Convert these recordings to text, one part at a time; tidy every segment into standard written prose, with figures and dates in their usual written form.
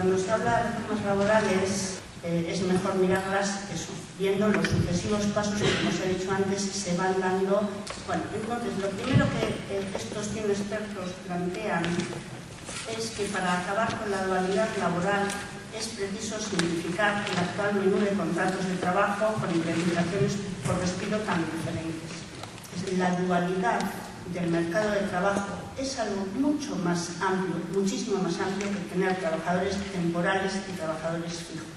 cuando se habla de reformas laborales es mejor mirarlas viendo los sucesivos pasos que, como os he dicho antes, se van dando. Bueno, entonces, lo primero que estos 100 expertos plantean es que para acabar con la dualidad laboral es preciso simplificar el actual menú de contratos de trabajo con implementaciones por despido tan diferentes. La dualidad del mercado de trabajo es algo mucho más amplio, muchísimo más amplio que tener trabajadores temporales y trabajadores fijos.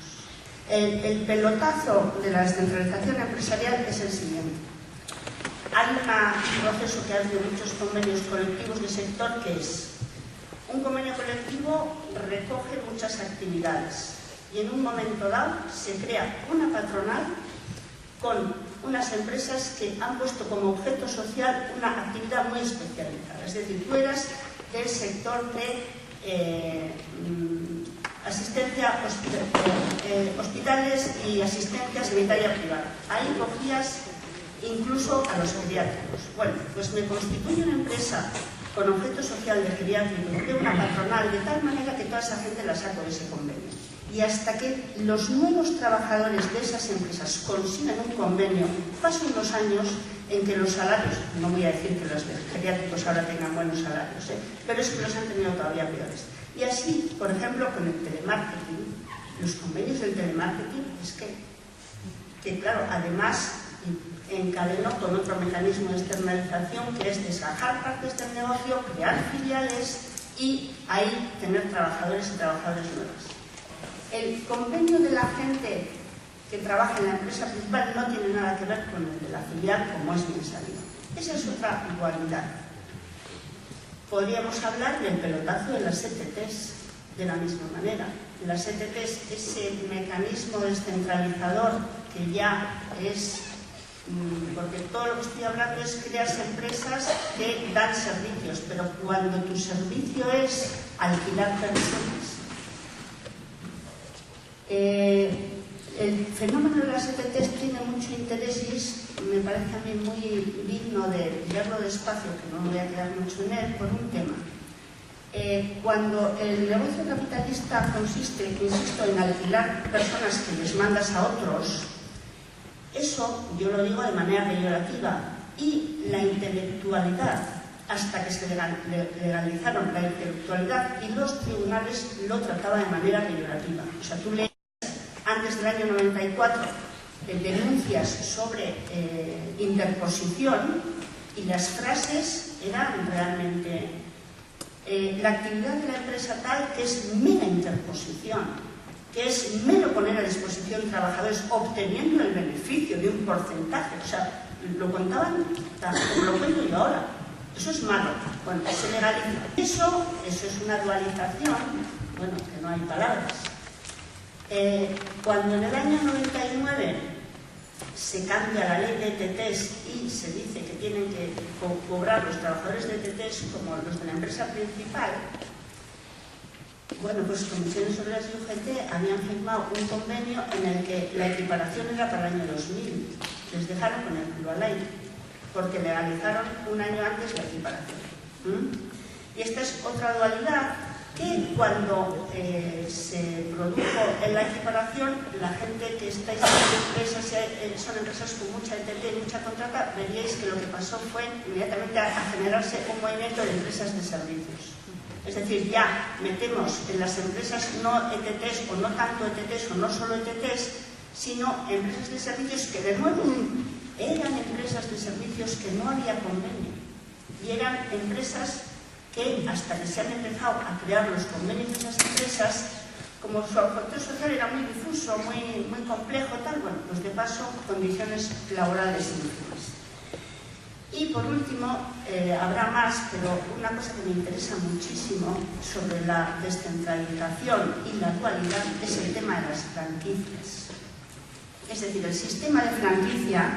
El pelotazo de la descentralización empresarial es el siguiente. Hay un proceso que hace muchos convenios colectivos de sector que es un convenio colectivo recoge muchas actividades y en un momento dado se crea una patronal con unas empresas que han puesto como objeto social una actividad muy especializada. Es decir, tú eras del sector de asistencia, hospitales y asistencia sanitaria privada. Ahí cogías incluso a los geriátricos. Bueno, pues me constituye una empresa con objeto social de geriátrico, de una patronal, de tal manera que toda esa gente la saco de ese convenio. Y hasta que los nuevos trabajadores de esas empresas consigan un convenio, pasan unos años en que los salarios, no voy a decir que los geriátricos ahora tengan buenos salarios, pero es que los han tenido todavía peores. Y así, por ejemplo, con el telemarketing, los convenios del telemarketing es que claro, además encadenó con otro mecanismo de externalización que es desgajar partes del negocio, crear filiales y ahí tener trabajadores y trabajadoras nuevas. El convenio de la gente que trabaja en la empresa principal no tiene nada que ver con el de la filial, como es bien sabido. Esa es otra igualdad. Podríamos hablar del pelotazo de las ETTs de la misma manera. Las ETTs, ese mecanismo descentralizador que ya es, porque todo lo que estoy hablando es crear empresas que dan servicios, pero cuando tu servicio es alquilar personas, el fenómeno de las ETTs tiene mucho interés y me parece a mí muy digno de verlo despacio, que no me voy a quedar mucho en él, por un tema. Cuando el negocio capitalista consiste, insisto, en alquilar personas que les mandas a otros, eso yo lo digo de manera peyorativa, y la intelectualidad, hasta que se legalizaron la intelectualidad y los tribunales lo trataban de manera peyorativa. O sea, tú lees antes del año 94 denuncias sobre interposición y las frases eran realmente la actividad de la empresa tal que es mera interposición, que es mero poner a disposición trabajadores obteniendo el beneficio de un porcentaje. O sea, lo contaban como lo cuento yo ahora. Eso es malo. Bueno, se legaliza. Eso es una dualización, bueno, que no hay palabras. Cuando en el año 99 se cambia la ley de ETTs y se dice que tienen que cobrar los trabajadores de ETTs como los de la empresa principal, bueno, pues Comisiones Obreras y UGT habían firmado un convenio en el que la equiparación era para el año 2000. Les dejaron con el culo al aire, porque legalizaron un año antes la equiparación. Y esta es otra dualidad que cuando se produjo en la equiparación, la gente que estáis en empresas, son empresas con mucha ETT y mucha contrata, veríais que lo que pasó fue inmediatamente a generarse un movimiento de empresas de servicios. Es decir, ya metemos en las empresas no ETTs o no tanto ETTs o no solo ETTs, sino empresas de servicios que de nuevo eran empresas de servicios que no había convenio y eran empresas que hasta que se han empezado a crear los convenios de esas empresas, como su objeto social era muy difuso, muy complejo, tal, bueno, pues de paso, condiciones laborales ínfimas. Y por último, habrá más, pero una cosa que me interesa muchísimo sobre la descentralización y la dualidad es el tema de las franquicias. Es decir, el sistema de franquicia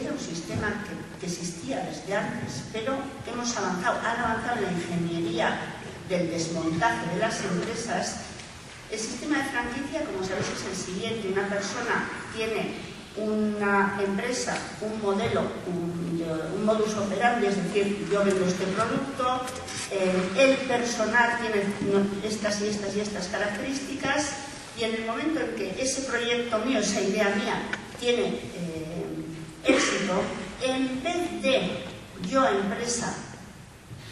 era un sistema que existía desde antes, pero han avanzado en la ingeniería del desmontaje de las empresas. El sistema de franquicia, como sabéis, es el siguiente. Una persona tiene una empresa, un modelo, un modus operandi, es decir, yo vendo este producto, el personal tiene estas y estas y estas características, y en el momento en que ese proyecto mío, esa idea mía, tiene éxito, en vez de yo, empresa,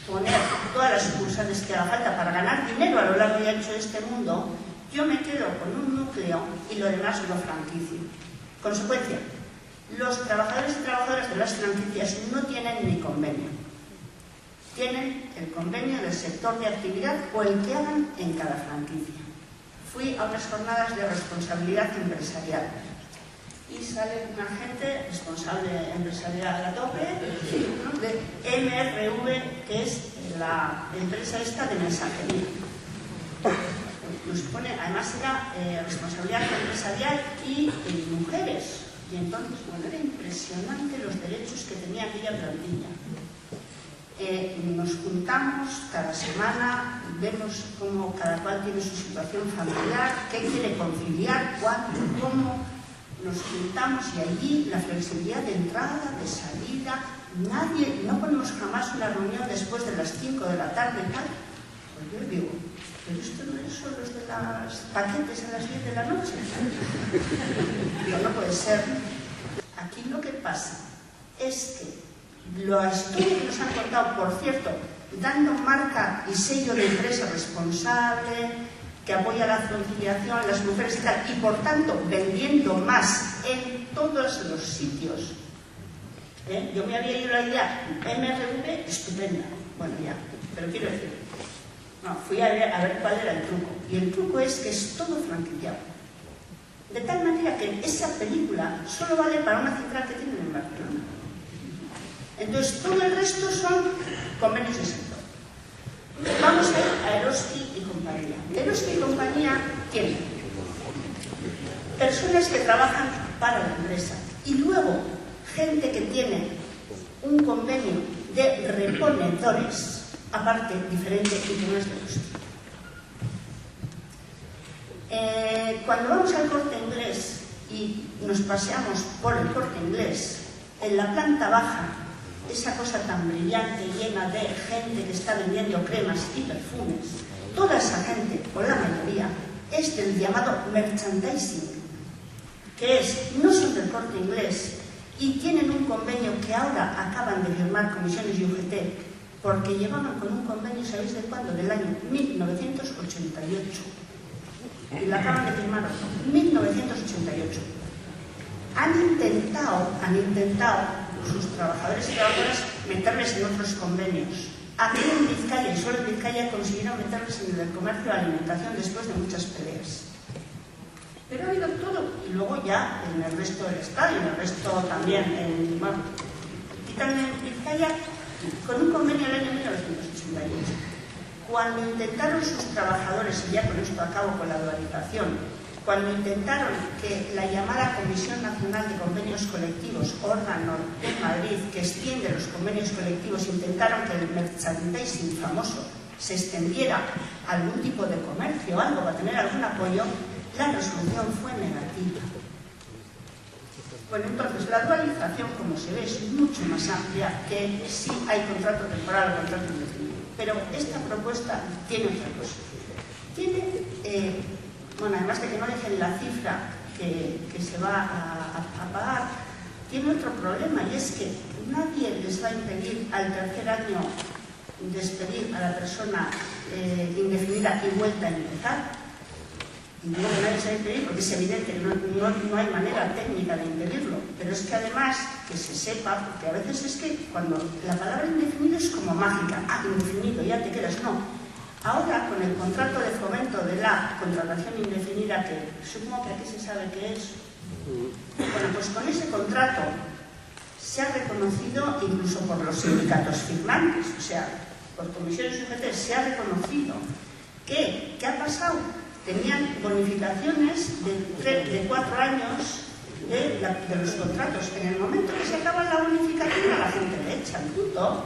poner todas las sucursales que haga falta para ganar dinero a lo largo y ancho de este mundo, yo me quedo con un núcleo y lo demás lo franquicio. Consecuencia, los trabajadores y trabajadoras de las franquicias no tienen ni convenio. Tienen el convenio del sector de actividad o el que hagan en cada franquicia. Fui a unas jornadas de responsabilidad empresarial y sale una gente responsable empresarial a tope, ¿no?, de MRV, que es la empresa esta de mensajería. Nos pone, además era responsabilidad empresarial y mujeres. Y entonces, bueno, era impresionante los derechos que tenía aquella plantilla. Nos juntamos cada semana, vemos cómo cada cual tiene su situación familiar, qué quiere conciliar, cuándo, cómo. Nos juntamos y allí la flexibilidad de entrada, de salida, no ponemos jamás una reunión después de las 5 de la tarde y tal. Pues yo digo, pero esto no es solo los de los paquetes a las 10 de la noche. Digo, no puede ser. Aquí lo que pasa es que la historia que nos han contado, por cierto, dando marca y sello de empresa responsable, que apoya la conciliación, las mujeres y tal, y por tanto vendiendo más en todos los sitios. Yo me había ido la idea, MRV, estupenda, bueno ya, pero quiero decir, no, fui a ver cuál era el truco, y el truco es que es todo franquiciado. De tal manera que esa película solo vale para una central que tienen en Barcelona. Entonces todo el resto son convenios de sector. Vamos a ir a Eroski y compañía. Eroski y compañía tienen personas que trabajan para la empresa y luego gente que tiene un convenio de reponedores, aparte, diferente, y que no es de Eroski. Cuando vamos al Corte Inglés y nos paseamos por el Corte Inglés, en la planta baja, esa cosa tan brillante, llena de gente que está vendiendo cremas y perfumes, toda esa gente, o la mayoría, es del llamado merchandising, que no son del Corte Inglés y tienen un convenio que ahora acaban de firmar Comisiones y UGT, porque llevaban con un convenio, ¿sabéis de cuándo? Del año 1988. Y lo acaban de firmar 1988. Han intentado sus trabajadores y trabajadoras meterles en otros convenios. Aquí en Vizcaya, y solo en Vizcaya, consiguieron meterles en el comercio de alimentación después de muchas peleas. Pero ha habido todo. Y luego ya en el resto del estado y en el resto también, bueno, y también en Vizcaya, con un convenio del año 1988. Cuando intentaron sus trabajadores, y ya con esto acabo con la dualización, cuando intentaron que la llamada Comisión Nacional de Convenios Colectivos, órgano de Madrid que extiende los convenios colectivos, intentaron que el merchandising famoso se extendiera a algún tipo de comercio o algo para tener algún apoyo, la resolución fue negativa. Bueno, entonces la dualización, como se ve, es mucho más amplia que si hay contrato temporal o contrato indefinido. Pero esta propuesta tiene otra cosa. Tiene, bueno, además de que no dejen la cifra que se va a pagar, tiene otro problema, y es que nadie les va a impedir al tercer año despedir a la persona indefinida y vuelta a empezar. Y no nadie se va a impedir porque es evidente que no hay manera técnica de impedirlo. Pero es que además, que se sepa, porque a veces es que cuando la palabra indefinido es como mágica, indefinido, ya te quedas, no. Ahora, con el contrato de fomento de la contratación indefinida, que supongo que aquí se sabe qué es, bueno, pues con ese contrato se ha reconocido, incluso por los sindicatos firmantes, o sea, por comisiones UGT, se ha reconocido que, ¿qué ha pasado? Tenían bonificaciones de 4 años de los contratos. En el momento que se acaba la bonificación, a la gente le echan, punto.